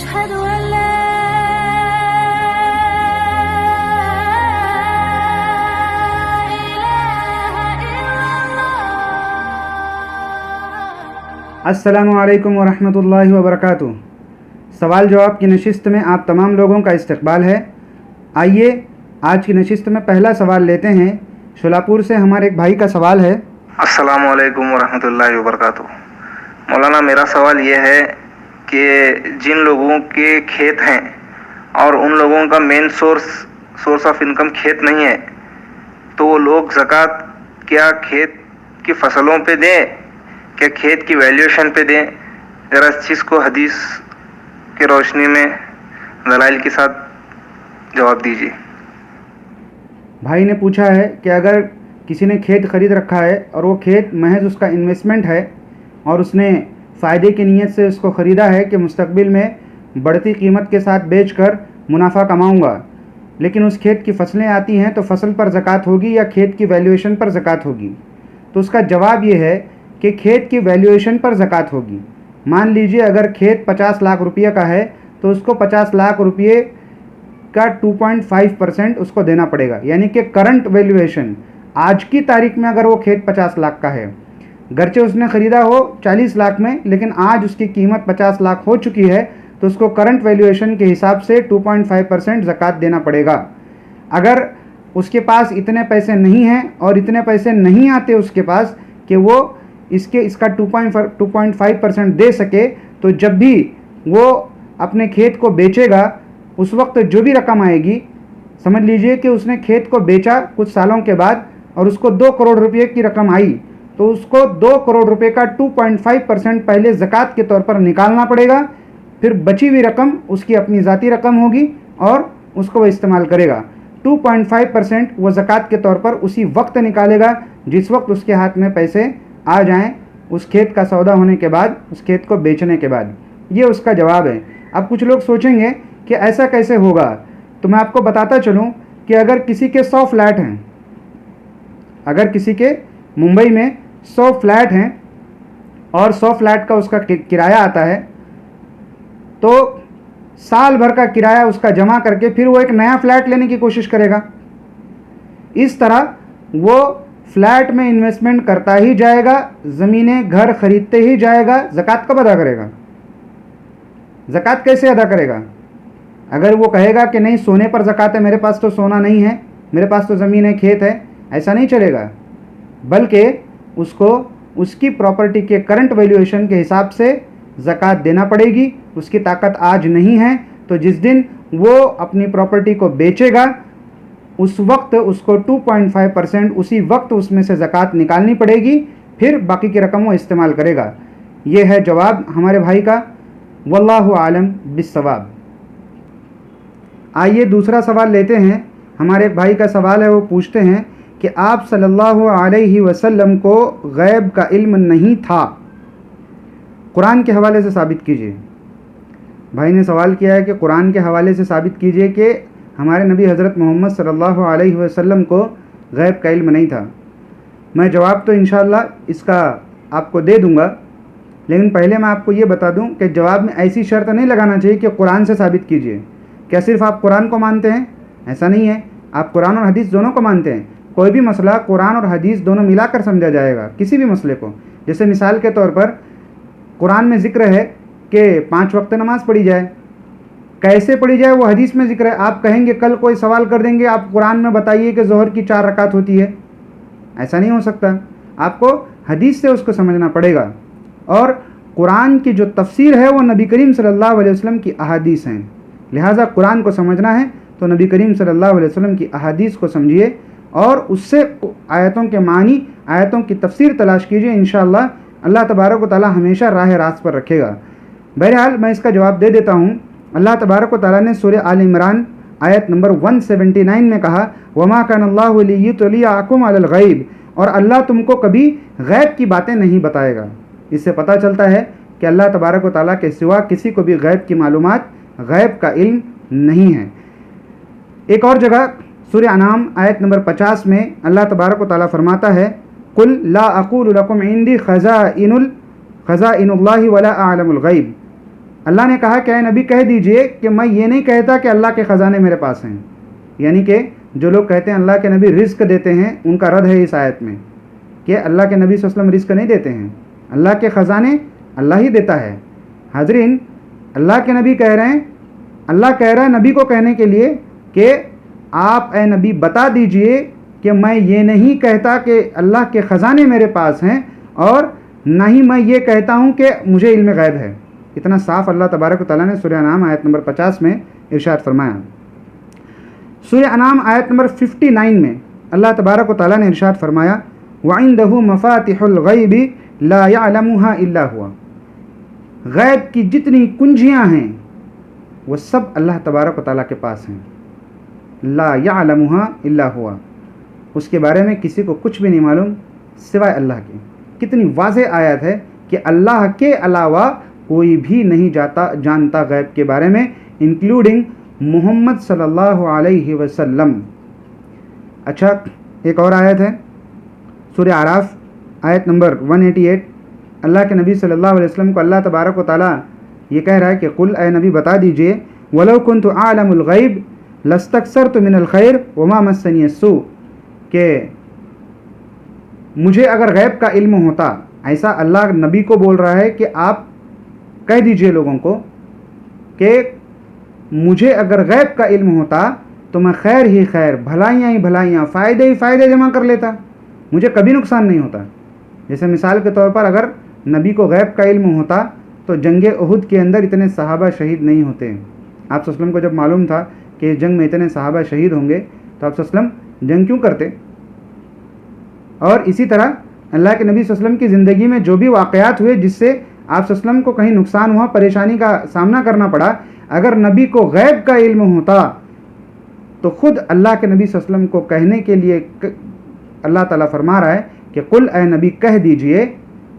अशहदु अन ला इलाहा इल्लल्लाह। अस्सलामु अलैकुम वरहमतुल्लाहि वबरकातुहू। सवाल जवाब की नशिस्त में आप तमाम लोगों का इस्तकबाल है। आइए आज की नशिस्त में पहला सवाल लेते हैं। शोलापुर से हमारे एक भाई का सवाल है। अस्सलामु अलैकुम वरहमतुल्लाहि वबरकातुहू। मौलाना, मेरा सवाल ये है कि जिन लोगों के खेत हैं और उन लोगों का मेन सोर्स ऑफ इनकम खेत नहीं है, तो वो लोग ज़कात क्या खेत की फसलों पे दें, क्या खेत की वैल्यूएशन पे दें? ज़रा इस चीज़ को हदीस के रोशनी में दलाइल के साथ जवाब दीजिए। भाई ने पूछा है कि अगर किसी ने खेत ख़रीद रखा है और वो खेत महज उसका इन्वेस्टमेंट है और उसने फ़ायदे की नीयत से उसको ख़रीदा है कि मुस्तकबिल में बढ़ती कीमत के साथ बेचकर मुनाफा कमाऊंगा, लेकिन उस खेत की फसलें आती हैं तो फसल पर ज़कात होगी या खेत की वैल्यूएशन पर ज़कात होगी? तो उसका जवाब ये है कि खेत की वैल्यूएशन पर ज़कात होगी। मान लीजिए अगर खेत 50 लाख रुपये का है तो उसको 50 लाख रुपये का 2.5% उसको देना पड़ेगा, यानी कि करंट वैल्यूएशन आज की तारीख में अगर वो खेत 50 लाख का है, गरचे उसने ख़रीदा हो 40 लाख में, लेकिन आज उसकी कीमत 50 लाख हो चुकी है, तो उसको करंट वैल्यूएशन के हिसाब से 2.5% ज़कात देना पड़ेगा। अगर उसके पास इतने पैसे नहीं हैं और इतने पैसे नहीं आते उसके पास कि वो इसका 2.5% दे सके, तो जब भी वो अपने खेत को बेचेगा उस वक्त जो भी रकम आएगी, समझ लीजिए कि उसने खेत को बेचा कुछ सालों के बाद और उसको 2 करोड़ रुपये की रकम आई, तो उसको 2 करोड़ रुपये का 2.5% पहले ज़कात के तौर पर निकालना पड़ेगा। फिर बची हुई रकम उसकी अपनी ज़ाती रकम होगी और उसको वो इस्तेमाल करेगा। 2.5% वो ज़कात के तौर पर उसी वक्त निकालेगा जिस वक्त उसके हाथ में पैसे आ जाएं, उस खेत का सौदा होने के बाद, उस खेत को बेचने के बाद। ये उसका जवाब है। अब कुछ लोग सोचेंगे कि ऐसा कैसे होगा, तो मैं आपको बताता चलूँ कि अगर किसी के 100 फ्लैट हैं, अगर किसी के मुंबई में 100 फ्लैट हैं और 100 फ्लैट का उसका किराया आता है, तो साल भर का किराया उसका जमा करके फिर वो एक नया फ्लैट लेने की कोशिश करेगा। इस तरह वो फ्लैट में इन्वेस्टमेंट करता ही जाएगा, ज़मीनें घर खरीदते ही जाएगा। ज़कात कब अदा करेगा? ज़कात कैसे अदा करेगा? अगर वो कहेगा कि नहीं सोने पर ज़कात है, मेरे पास तो सोना नहीं है, मेरे पास तो ज़मीन है, खेत है, ऐसा नहीं चलेगा, बल्कि उसको उसकी प्रॉपर्टी के करंट वैल्यूएशन के हिसाब से ज़कात देना पड़ेगी। उसकी ताकत आज नहीं है तो जिस दिन वो अपनी प्रॉपर्टी को बेचेगा उस वक्त उसको 2.5% उसी वक्त उसमें से ज़कात निकालनी पड़ेगी, फिर बाकी की रकम वो इस्तेमाल करेगा। ये है जवाब हमारे भाई का। वल्लाहु आलम बिस्सवाब। आइए दूसरा सवाल लेते हैं। हमारे भाई का सवाल है, वो पूछते हैं कि आप सल्लल्लाहु अलैहि वसल्लम को गैब का इल्म नहीं था, कुरान के हवाले से साबित कीजिए। भाई ने सवाल किया है कि कुरान के हवाले से साबित कीजिए कि हमारे नबी हज़रत मोहम्मद सल्लल्लाहु अलैहि वसल्लम को गैब का इल्म नहीं था। मैं जवाब तो इंशाअल्लाह इसका आपको दे दूंगा, लेकिन पहले मैं आपको ये बता दूं कि जवाब में ऐसी शर्त नहीं लगाना चाहिए कि कुरान से साबित कीजिए। क्या सिर्फ आप कुरान को मानते हैं? ऐसा नहीं है, आप कुरान और हदीस दोनों को मानते हैं। कोई भी मसला कुरान और हदीस दोनों मिलाकर समझा जाएगा, किसी भी मसले को। जैसे मिसाल के तौर पर कुरान में ज़िक्र है कि 5 वक्त नमाज पढ़ी जाए, कैसे पढ़ी जाए वो हदीस में ज़िक्र है। आप कहेंगे, कल कोई सवाल कर देंगे, आप कुरान में बताइए कि ज़ोहर की 4 रकात होती है, ऐसा नहीं हो सकता। आपको हदीस से उसको समझना पड़ेगा। और कुरान की जो तफसीर है वो नबी करीम सल्लल्लाहु अलैहि वसल्लम की अहादीस हैं। लिहाजा कुरान को समझना है तो नबी करीम सल्लल्लाहु अलैहि वसल्लम की अहादीस को समझिए और उससे आयतों के मानी, आयतों की तफसीर तलाश कीजिए। इंशाअल्लाह अल्लाह तबारक व तआला हमेशा राह रास्त पर रखेगा। बहरहाल मैं इसका जवाब दे देता हूँ। अल्लाह तबारक व तआला ने सूरह आल इमरान आयत नंबर 179 में कहा, वमा कानल्लाहु लियुत्लिअकुम अलल गैब, और अल्लाह तुमको कभी गैब की बातें नहीं बताएगा। इससे पता चलता है कि अल्लाह तबारक व तआला के सिवा किसी को भी गैब की मालूमात, गैब का इल्म नहीं है। एक और जगह सूरह अनाम आयत नंबर 50 में अल्लाह तबारक व तआला फरमाता है, कुल ला अक़ूलु लकुम इंदी खज़ाइनुल्लाहि वला अअलमुल गैब, अल्लाह ने कहा कि ऐ नबी कह दीजिए कि मैं ये नहीं कहता कि अल्लाह के ख़जाने मेरे पास हैं। यानी कि जो लोग कहते हैं अल्लाह के नबी रिस्क देते हैं, उनका रद्द है इस आयत में कि अल्लाह के नबी सल्लल्लाहु अलैहि वसल्लम रिस्क नहीं देते हैं। अल्लाह के ख़जाने अल्लाह ही देता है। हाज़रीन, अल्लाह के नबी कह रहे हैं, अल्लाह कह रहा है नबी को कहने के लिए कि आप ए नबी बता दीजिए कि मैं ये नहीं कहता कि अल्लाह के ख़जाने मेरे पास हैं और ना ही मैं ये कहता हूँ कि मुझे इल्म गैब है। इतना साफ अल्लाह तबारक व तआला ने सूरह अनाम आयत नंबर 50 में इरशाद फरमाया। सूरह अनाम आयत नंबर 59 में अल्लाह तबारक व तआला ने इरशाद फरमाया, वइंदहु मफातिहुल गैबि ला यअलमुहा इल्ला हुआ। गैब की जितनी कुंजियाँ हैं वो सब अल्लाह तबारक व तआला के पास हैं। ला यअलमुहा इल्ला हुआ, उसके बारे में किसी को कुछ भी नहीं मालूम सिवाय अल्लाह के। कितनी वाज़ेह आयत है कि अल्लाह के अलावा कोई भी नहीं जानता गैब के बारे में, इंक्लूडिंग मोहम्मद सल्लल्लाहु अलैहि वसल्लम। अच्छा, एक और आयत है सूरह आराफ आयत नंबर 188। अल्लाह के नबी सल्लल्लाहु अलैहि वसल्लम को अल्लाह तबारक व तआला ये कह रहा है कि कुल ए नबी बता दीजिए, वलौ कुन्तु आलमुल गैब लस्तक्सरतु मिनल खैर वमा मस्सनी अस्सू, कि मुझे अगर गैब का इल्म होता, ऐसा अल्लाह नबी को बोल रहा है कि आप कह दीजिए लोगों को कि मुझे अगर गैब का इल्म होता तो मैं खैर ही खैर, भलाइयाँ ही भलाइयाँ, फ़ायदे ही फ़ायदे जमा कर लेता, मुझे कभी नुकसान नहीं होता। जैसे मिसाल के तौर पर अगर नबी को गैब का इल्म होता तो जंग उहुद के अंदर इतने सहाबा शहीद नहीं होते। आप सल्लम को जब मालूम था कि जंग में इतने सहाबा शहीद होंगे तो आप सल्लम जंग क्यों करते। और इसी तरह अल्लाह के नबी सल्लम की ज़िंदगी में जो भी वाक़यात हुए जिससे आप सल्लम को कहीं नुकसान हुआ, परेशानी का सामना करना पड़ा, अगर नबी को गैब का इल्म होता तो ख़ुद अल्लाह के नबी सल्लम को कहने के लिए अल्लाह ताला फरमा रहा है कि कुल ए नबी कह दीजिए,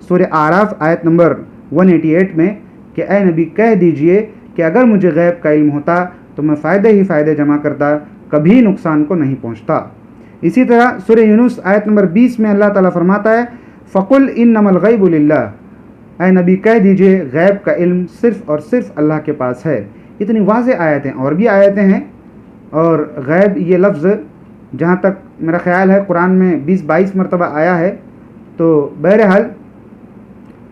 सूरह आराफ आयत नंबर 188 में, कि ए नबी कह दीजिए कि अगर मुझे गैब का इल्म होता तो मैं फ़ायदे ही फ़ायदे जमा करता, कभी नुकसान को नहीं पहुँचता। इसी तरह सूरह यूनुस आयत नंबर 20 में अल्लाह ताला फरमाता है, फ़कुल इन्नमल गैबु लिल्लाह, ऐ नबी कह दीजिए गैब का इल्म सिर्फ़ और सिर्फ अल्लाह के पास है। इतनी वाज़ेह आयतें, और भी आयतें हैं। और गैब ये लफ्ज़ जहाँ तक मेरा ख़्याल है कुरान में 20-22 मरतबा आया है। तो बहरहाल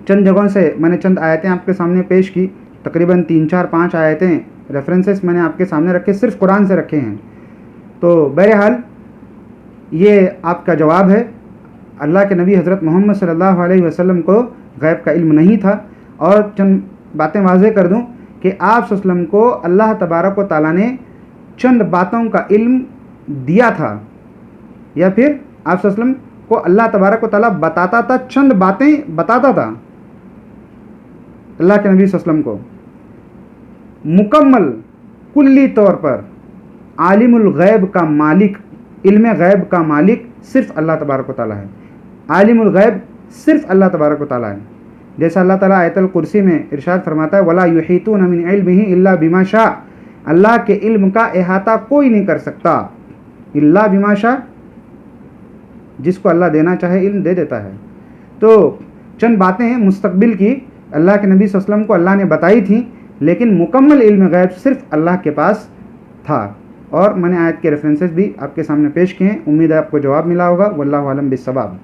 चंद जगहों से मैंने चंद आयतें आपके सामने पेश की, तकरीबन 3-4-5 आयतें रेफरेंसेस मैंने आपके सामने रखे, सिर्फ कुरान से रखे हैं। तो बहरहाल ये आपका जवाब है। अल्लाह के नबी हज़रत मोहम्मद सल्लल्लाहु अलैहि वसल्लम को गैब का इल्म नहीं था। और चंद बातें वाज़ेह कर दूं कि आप सल्लम को अल्लाह तबारक व तआला ने चंद बातों का इल्म दिया था, या फिर आप सल्लम को अल्लाह तबारक व तआला बताता था, चंद बातें बताता था अल्लाह के नबी सल्लम को। मुकम्मल कुल्ली तौर पर आलिमुल गैब का मालिक, इल्म गैब का मालिक सिर्फ अल्लाह तबारक व तआला है। आलिमुल गैब सिर्फ अल्लाह तबारक व तआला है। जैसा अल्लाह ताला आयतुल कुर्सी में इरशाद फरमाता है, वला युहीतूना मिन इल्मिही इल्ला बिमा शा, अल्लाह के इल्म का अहाता कोई नहीं कर सकता इल्ला बिमा शा, जिसको अल्लाह देना चाहे इल्म दे देता है। तो चंद बातें मुस्तकबिल की अल्लाह के नबी सल्लल्लाहु अलैहि वसल्लम को अल्लाह ने बताई थी, लेकिन मुकम्मल इल्म गैब सिर्फ अल्लाह के पास था। और मैंने आयत के रेफरेंसेस भी आपके सामने पेश किए हैं। उम्मीद है आपको जवाब मिला होगा। वल्लाहु आलम बिस्सवाब।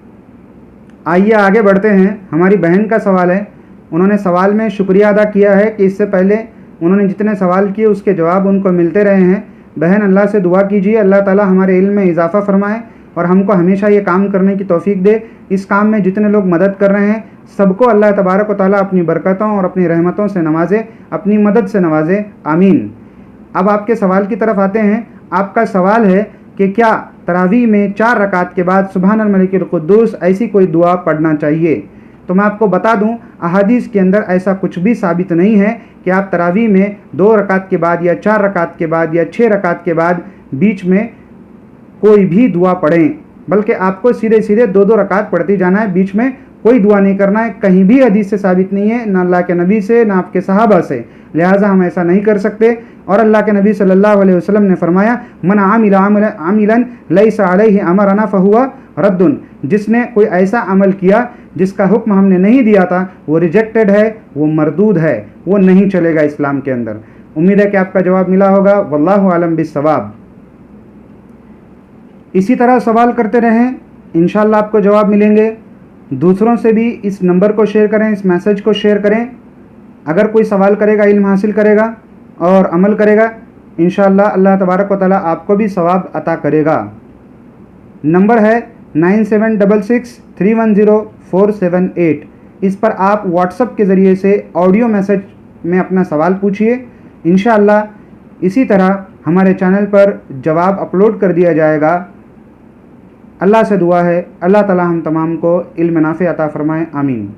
आइए आगे बढ़ते हैं। हमारी बहन का सवाल है। उन्होंने सवाल में शुक्रिया अदा किया है कि इससे पहले उन्होंने जितने सवाल किए उसके जवाब उनको मिलते रहे हैं। बहन, अल्लाह से दुआ कीजिए अल्लाह ताला हमारे इल्म में इजाफ़ा फरमाए और हमको हमेशा ये काम करने की तौफीक दे। इस काम में जितने लोग मदद कर रहे हैं सबको अल्लाह तबारक व तआला अपनी बरकतों और अपनी रहमतों से नवाजे, अपनी मदद से नवाजे, आमीन। अब आपके सवाल की तरफ आते हैं। आपका सवाल है कि क्या तरावी में 4 रकात के बाद सुबहानल मलिकिल कुद्दूस ऐसी कोई दुआ पढ़ना चाहिए? तो मैं आपको बता दूं, अहादीस के अंदर ऐसा कुछ भी साबित नहीं है कि आप तरावी में 2 रकात के बाद या 4 रकात के बाद या 6 रकात के बाद बीच में कोई भी दुआ पढ़ें, बल्कि आपको सीधे सीधे 2-2 रकात पढ़ती जाना है, बीच में कोई दुआ नहीं करना है। कहीं भी हदीस से साबित नहीं है, ना अल्लाह के नबी से, ना आपके सहाबा से, लिहाजा हम ऐसा नहीं कर सकते। और अल्लाह के नबी सल्लल्लाहु अलैहि वसल्लम ने फरमाया, मन आमिलन लैसा अलैहि अमरना फहुवा रद्दुन, जिसने कोई ऐसा अमल किया जिसका हुक्म हमने नहीं दिया था वो रिजेक्टेड है, वो मरदूद है। वो नहीं चलेगा इस्लाम के अंदर। उम्मीद है कि आपका जवाब मिला होगा। वल्लाहु आलम बिस्सवाब। इसी तरह सवाल करते रहें, इंशाल्लाह आपको जवाब मिलेंगे। दूसरों से भी इस नंबर को शेयर करें, इस मैसेज को शेयर करें। अगर कोई सवाल करेगा, इल्म हासिल करेगा और अमल करेगा, इंशाल्लाह अल्लाह तबारक व तआला आपको भी सवाब अता करेगा। नंबर है 9766310478। इस पर आप व्हाट्सएप के ज़रिए से ऑडियो मैसेज में अपना सवाल पूछिए। इंशाअल्लाह इसी तरह हमारे चैनल पर जवाब अपलोड कर दिया जाएगा। अल्लाह से दुआ है, अल्लाह ताला हम तमाम को इल्म नाफ़े अता फ़रमाए। आमीन।